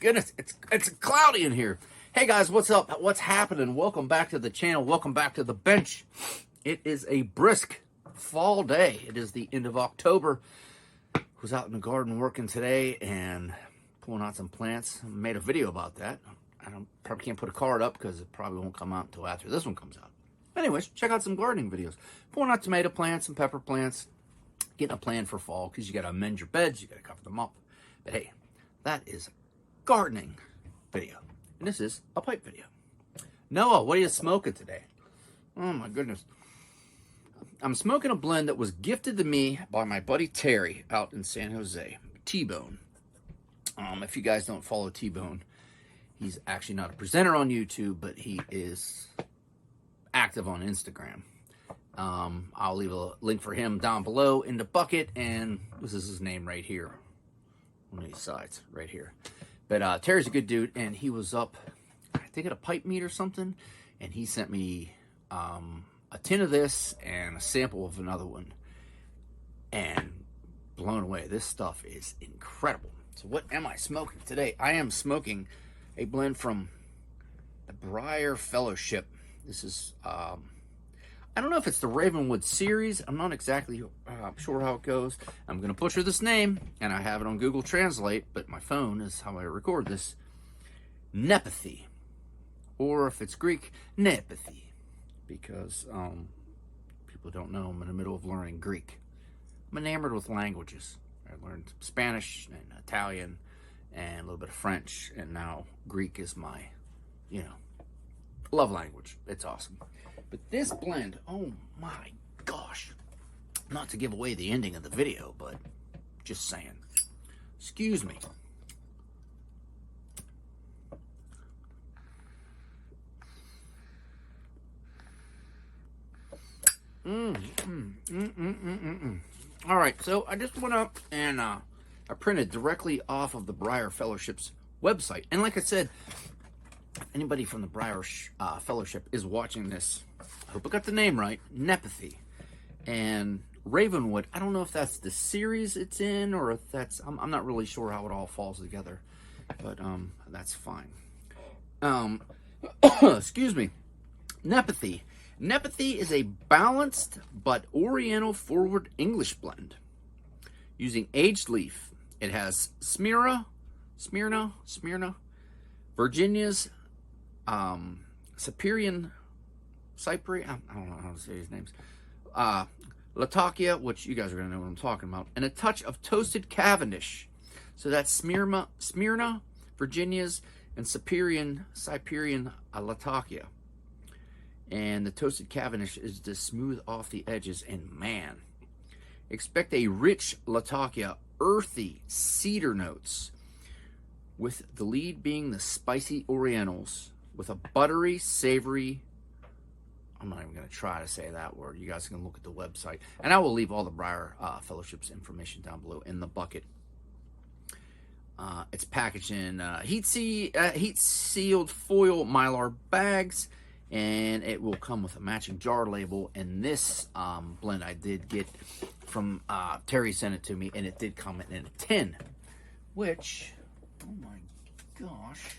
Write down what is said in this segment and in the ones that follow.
goodness, it's cloudy in here. Hey guys, what's up? What's happening? Welcome back to the channel. Welcome back to the bench. It is a brisk fall day. It is the end of October. Was out in the garden working today and pulling out some plants. I made a video about that. Probably can't put a card up because it probably won't come out until after this one comes out. Anyways, check out some gardening videos. Pulling out tomato plants and pepper plants. Getting a plan for fall because you got to amend your beds. You got to cover them up. But hey, that is a gardening video. And this is a pipe video. Noah, what are you smoking today? Oh my goodness. I'm smoking a blend that was gifted to me by my buddy Terry out in San Jose. T-Bone. If you guys don't follow T-Bone, he's actually not a presenter on YouTube, but he is active on Instagram. I'll leave a link for him down below in the bucket, and this is his name right here. One of these sides right here. But Terry's a good dude, and he was up, I think, at a pipe meet or something, and he sent me a tin of this and a sample of another one, and blown away. This stuff is incredible. So what am I smoking today? I am smoking a blend from the Briar Fellowship. This is, I don't know if it's the Ravenwood series. I'm not exactly sure how it goes. I'm going to butcher this name, and I have it on Google Translate, but my phone is how I record this. Nepenthe. Or if it's Greek, Nepenthe. Because people don't know I'm in the middle of learning Greek. I'm enamored with languages. I learned Spanish and Italian and a little bit of French, and now Greek is my, love language. It's awesome. But this blend, oh my gosh. Not to give away the ending of the video, but just saying. Excuse me. All right, so I just went up and I printed directly off of the Briar Fellowship's website. And like I said, if anybody from the Briar Fellowship is watching this, I hope I got the name right, Nepenthe. And Ravenwood, I don't know if that's the series it's in or if that's, I'm not really sure how it all falls together, but that's fine. Excuse me. Nepenthe. Nepenthe is a balanced but Oriental forward English blend using aged leaf. It has Smyrna, Virginia's Cyprian, I don't know how to say his names, Latakia, which you guys are going to know what I'm talking about, and a touch of toasted Cavendish. So that's Smyrna, Virginia's, and Cyprian Latakia. And the toasted Cavendish is to smooth off the edges, and man, expect a rich Latakia, earthy cedar notes, with the lead being the spicy Orientals, with a buttery, savory, I'm not even going to try to say that word. You guys can look at the website. And I will leave all the Briar Fellowship's information down below in the bucket. It's packaged in heat-sealed foil Mylar bags, and it will come with a matching jar label. And this blend I did get from Terry, sent it to me, and it did come in a tin, which, oh my gosh,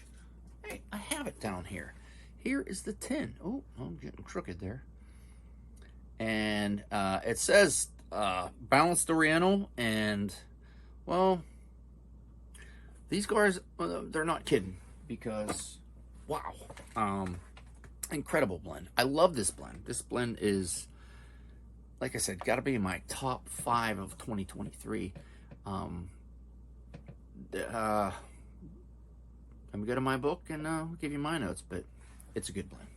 hey, I have it down here. Here is the tin. Oh, I'm getting crooked there. And it says balanced Oriental, and, well, these guys, they're not kidding, because, wow, incredible blend. I love this blend. This blend is, like I said, got to be in my top 5 of 2023. Let me go to my book and I'll give you my notes, but it's a good blend.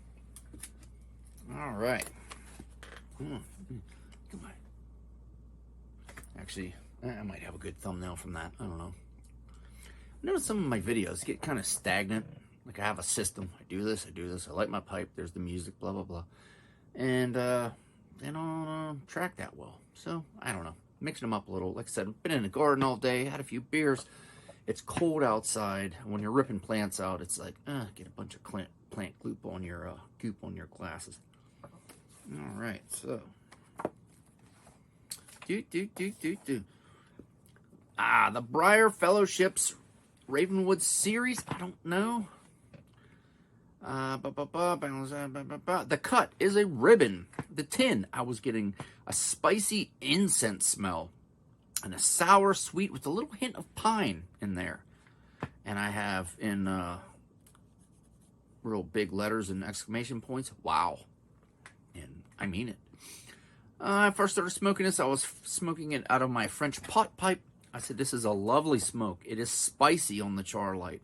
All right. Come on. Actually, I might have a good thumbnail from that. I don't know. I noticed some of my videos get kind of stagnant. Like I have a system. I do this. I light my pipe. There's the music, blah, blah, blah. And they don't track that well. So, I don't know. Mixing them up a little. Like I said, been in the garden all day. Had a few beers. It's cold outside. When you're ripping plants out, it's like, get a bunch of plant goop on your glasses. All right, so the Briar Fellowship's Ravenwood series, I don't know. The cut is a ribbon. The tin, I was getting a spicy incense smell and a sour sweet with a little hint of pine in there. And I have in real big letters and exclamation points, wow. And I mean it. I first started smoking this, I was smoking it out of my French pot pipe. I said, this is a lovely smoke. It is spicy on the char light.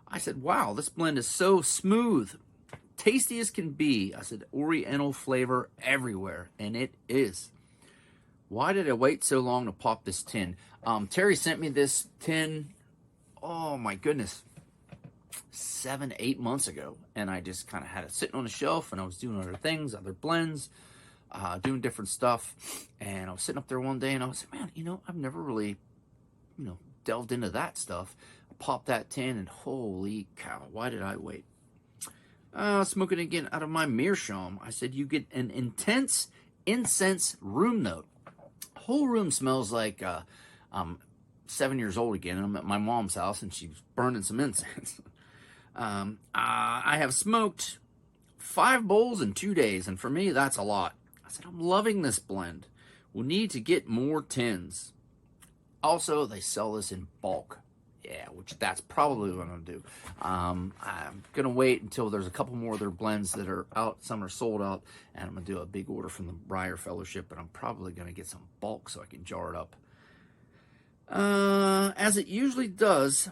I said, wow, this blend is so smooth. Tasty as can be. I said, Oriental flavor everywhere. And it is. Why did I wait so long to pop this tin? Terry sent me this tin, oh my goodness, 7, 8 months ago. And I just kind of had it sitting on the shelf, and I was doing other things, other blends, doing different stuff. And I was sitting up there one day, and I was like, man, you know, I've never really, you know, delved into that stuff. Pop that tin, and holy cow, why did I wait? Smoking again out of my meerschaum. I said, you get an intense incense room note. Whole room smells like I'm 7 years old again, and I'm at my mom's house, and she's burning some incense. I have smoked 5 bowls in 2 days, and for me, that's a lot. I said, I'm loving this blend. We'll need to get more tins. Also, they sell this in bulk. Yeah, which that's probably what I'm going to do. I'm going to wait until there's a couple more of their blends that are out. Some are sold out, and I'm going to do a big order from the Briar Fellowship, but I'm probably going to get some bulk so I can jar it up. As it usually does,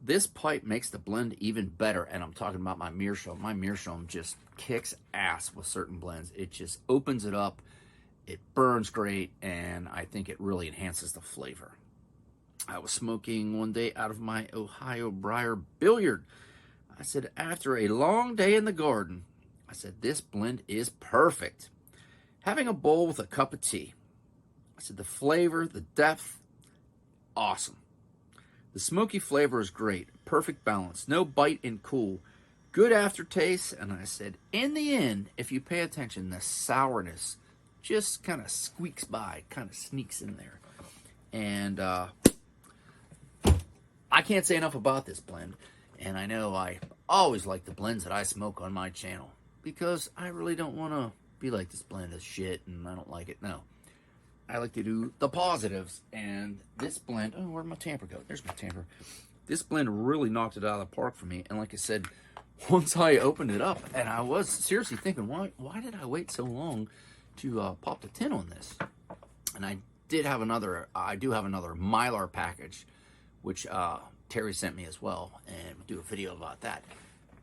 this pipe makes the blend even better, and I'm talking about my meerschaum. My meerschaum just kicks ass with certain blends. It just opens it up. It burns great, and I think it really enhances the flavor. I was smoking one day out of my Ohio Briar billiard. I said, after a long day in the garden, I said, this blend is perfect. Having a bowl with a cup of tea. I said, the flavor, the depth, awesome. The smoky flavor is great. Perfect balance. No bite and cool. Good aftertaste. And I said, in the end, if you pay attention, the sourness just kind of squeaks by, kind of sneaks in there. And I can't say enough about this blend, and I know I always like the blends that I smoke on my channel, because I really don't want to be like, this blend is shit and I don't like it. No, I like to do the positives, and this blend, oh, where'd my tamper go? There's my tamper. This blend really knocked it out of the park for me, and like I said, once I opened it up, and I was seriously thinking, why did I wait so long to pop the tin on this? And I do have another Mylar package, which Terry sent me as well, and we'll do a video about that.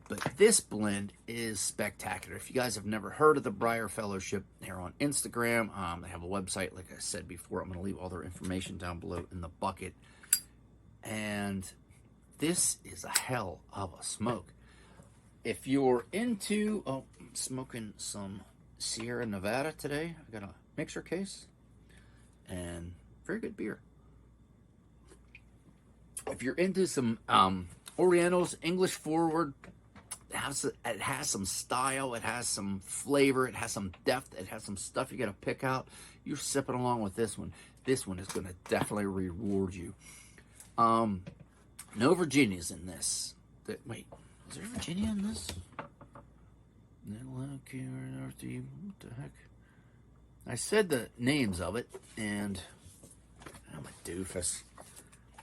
But this blend is spectacular. If you guys have never heard of the Briar Fellowship, they're on Instagram. They have a website, like I said before. I'm going to leave all their information down below in the bucket. And this is a hell of a smoke. If you're into, I'm smoking some Sierra Nevada today. I've got a mixer case and very good beer. If you're into some Orientals, English forward, it has some style, it has some flavor, it has some depth, it has some stuff you got to pick out. You're sipping along with this one. This one is going to definitely reward you. No Virginias in this. Wait, is there Virginia in this? What the heck? I said the names of it, and I'm a doofus.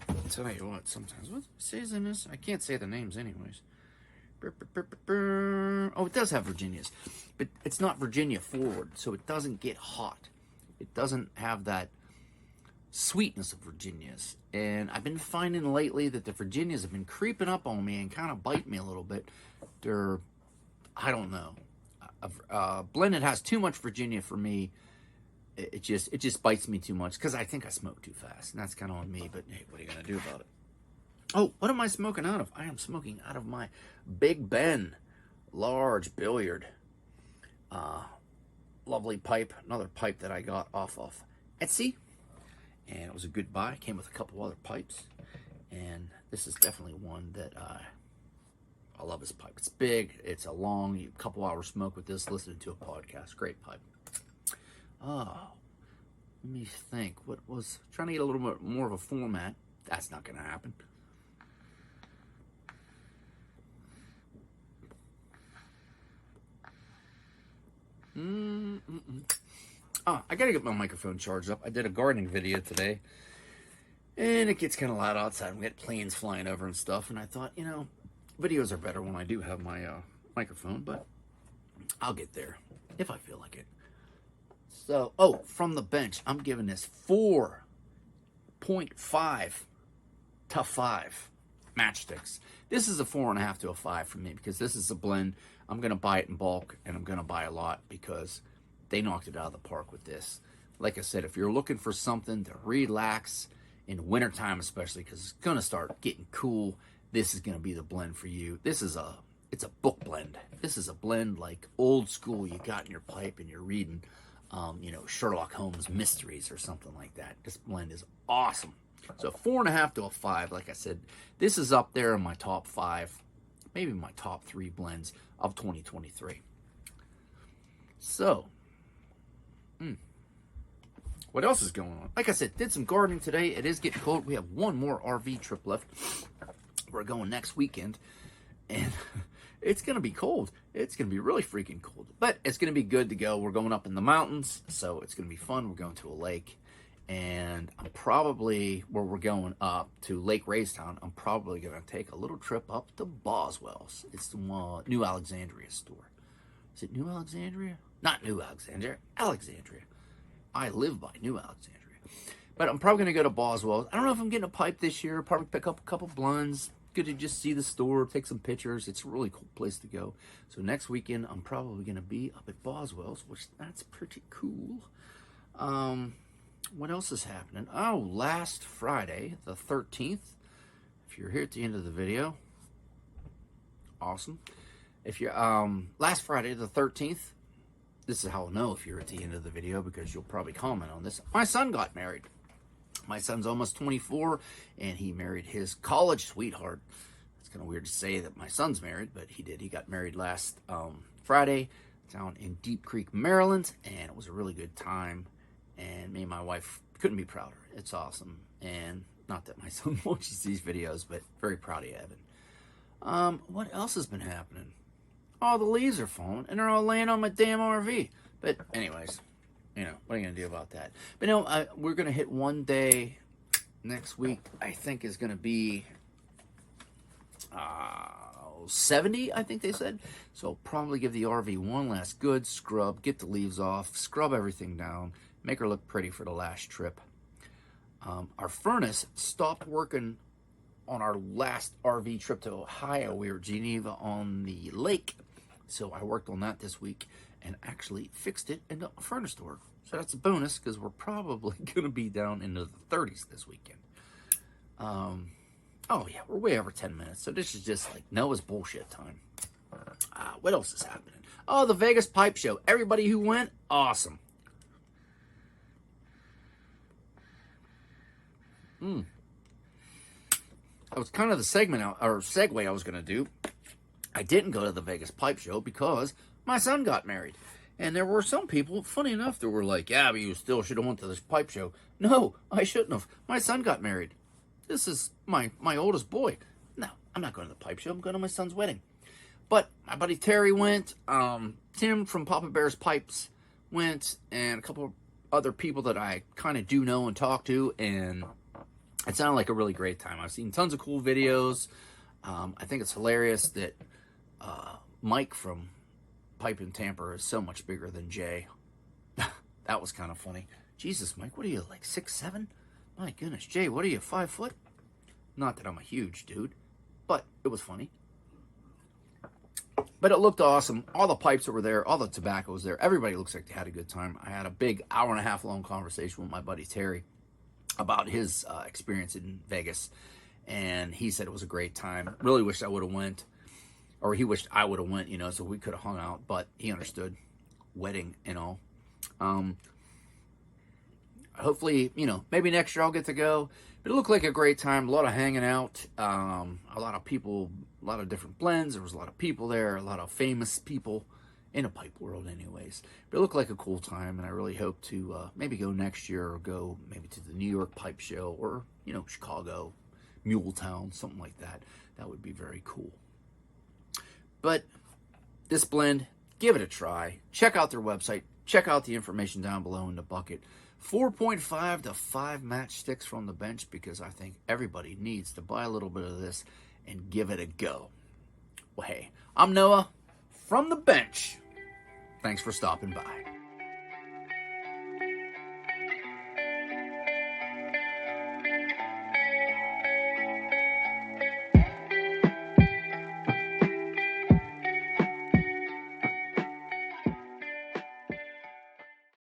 I'll tell you what, sometimes, what says in this? I can't say the names anyways. Oh, it does have Virginias, but it's not Virginia forward, so it doesn't get hot. It doesn't have that sweetness of Virginias. And I've been finding lately that the Virginias have been creeping up on me and kind of bite me a little bit. They're, I don't know. Blend that has too much Virginia for me, it just bites me too much, because I think I smoke too fast, and that's kind of on me. But hey, what are you gonna do about it? Oh, what am I smoking out of? I am smoking out of my Big Ben large billiard. Lovely pipe, another pipe that I got off of Etsy, and it was a good buy. Came with a couple other pipes, and this is definitely one that I love. This pipe. It's big. It's a long couple hour smoke with this, listening to a podcast. Great pipe. Oh, let me think. What was trying to get a little bit more of a format? That's not going to happen. I gotta get my microphone charged up. I did a gardening video today, and it gets kind of loud outside. We got planes flying over and stuff, and I thought, you know, videos are better when I do have my microphone, but I'll get there if I feel like it. So, from the bench, I'm giving this 4.5 to 5 matchsticks. This is a 4.5 to a 5 for me because this is a blend. I'm going to buy it in bulk, and I'm going to buy a lot because they knocked it out of the park with this. Like I said, if you're looking for something to relax in wintertime, especially because it's going to start getting cool, this is going to be the blend for you. It's a book blend. This is a blend like old school you got in your pipe and you're reading, you know, Sherlock Holmes mysteries or something like that. This blend is awesome. So 4.5 to a 5, like I said, this is up there in my top 5, maybe my top 3 blends of 2023. So, what else is going on? Like I said, did some gardening today. It is getting cold. We have one more RV trip left. We're going next weekend, and it's going to be cold. It's going to be really freaking cold, but it's going to be good to go. We're going up in the mountains, so it's going to be fun. We're going to a lake, and I'm probably, where we're going up to Lake Raystown, I'm probably going to take a little trip up to Boswell's. It's the New Alexandria store. Is it New Alexandria? Not New Alexandria, Alexandria. I live by New Alexandria. But I'm probably going to go to Boswell's. I don't know if I'm getting a pipe this year. Probably pick up a couple blends. Good to just see the store, take some pictures. It's a really cool place to go. So next weekend, I'm probably going to be up at Boswell's, which that's pretty cool. What else is happening? Oh, last Friday, the 13th. If you're here at the end of the video, awesome. If you're last Friday, the 13th, this is how I'll know if you're at the end of the video because you'll probably comment on this. My son got married. My son's almost 24, and he married his college sweetheart. It's kind of weird to say that my son's married, but he did. He got married last Friday down in Deep Creek, Maryland, and it was a really good time. And me and my wife couldn't be prouder. It's awesome. And not that my son watches these videos, but very proud of Evan. What else has been happening? All the leaves are falling, and they're all laying on my damn RV. But anyways, you know, what are you going to do about that? But no, we're going to hit one day next week, I think is going to be 70, I think they said. So probably give the RV one last good scrub, get the leaves off, scrub everything down, make her look pretty for the last trip. Our furnace stopped working on our last RV trip to Ohio. We were at Geneva on the lake. So I worked on that this week and actually fixed it in the furnace to work. So that's a bonus because we're probably going to be down into the 30s this weekend. Oh yeah, we're way over 10 minutes. So this is just like Noah's bullshit time. What else is happening? Oh, the Vegas Pipe Show. Everybody who went, awesome. That was kind of the segue I was going to do. I didn't go to the Vegas Pipe Show because my son got married. And there were some people, funny enough, that were like, yeah, but you still should have went to this pipe show. No, I shouldn't have. My son got married. This is my oldest boy. No, I'm not going to the pipe show. I'm going to my son's wedding. But my buddy Terry went. Tim from Papa Bear's Pipes went. And a couple of other people that I kind of do know and talk to. And it sounded like a really great time. I've seen tons of cool videos. I think it's hilarious that Mike from Pipeandtamper is so much bigger than Jay. That was kind of funny. Jesus, Mike, what are you, like 6'7"? My goodness, Jay, what are you, 5 foot? Not that I'm a huge dude, but it was funny. But it looked awesome. All the pipes that were there, all the tobacco was there. Everybody looks like they had a good time. I had a big hour-and-a-half long conversation with my buddy Terry about his experience in Vegas, and he said it was a great time. Really wished I would have went, or he wished I would have went, you know, so we could have hung out, but he understood wedding and all. Hopefully, you know, maybe next year I'll get to go. But it looked like a great time. A lot of hanging out. A lot of people, a lot of different blends. There was a lot of people there, a lot of famous people in a pipe world anyways. But it looked like a cool time, and I really hope to maybe go next year or go maybe to the New York Pipe Show or, you know, Chicago, Muletown, something like that. That would be very cool. But this blend, give it a try. Check out their website. check out the information down below in the bucket. 4.5 to 5 matchsticks from the bench, because I think everybody needs to buy a little bit of this and give it a go. Well, hey, I'm Noah from the bench. Thanks for stopping by.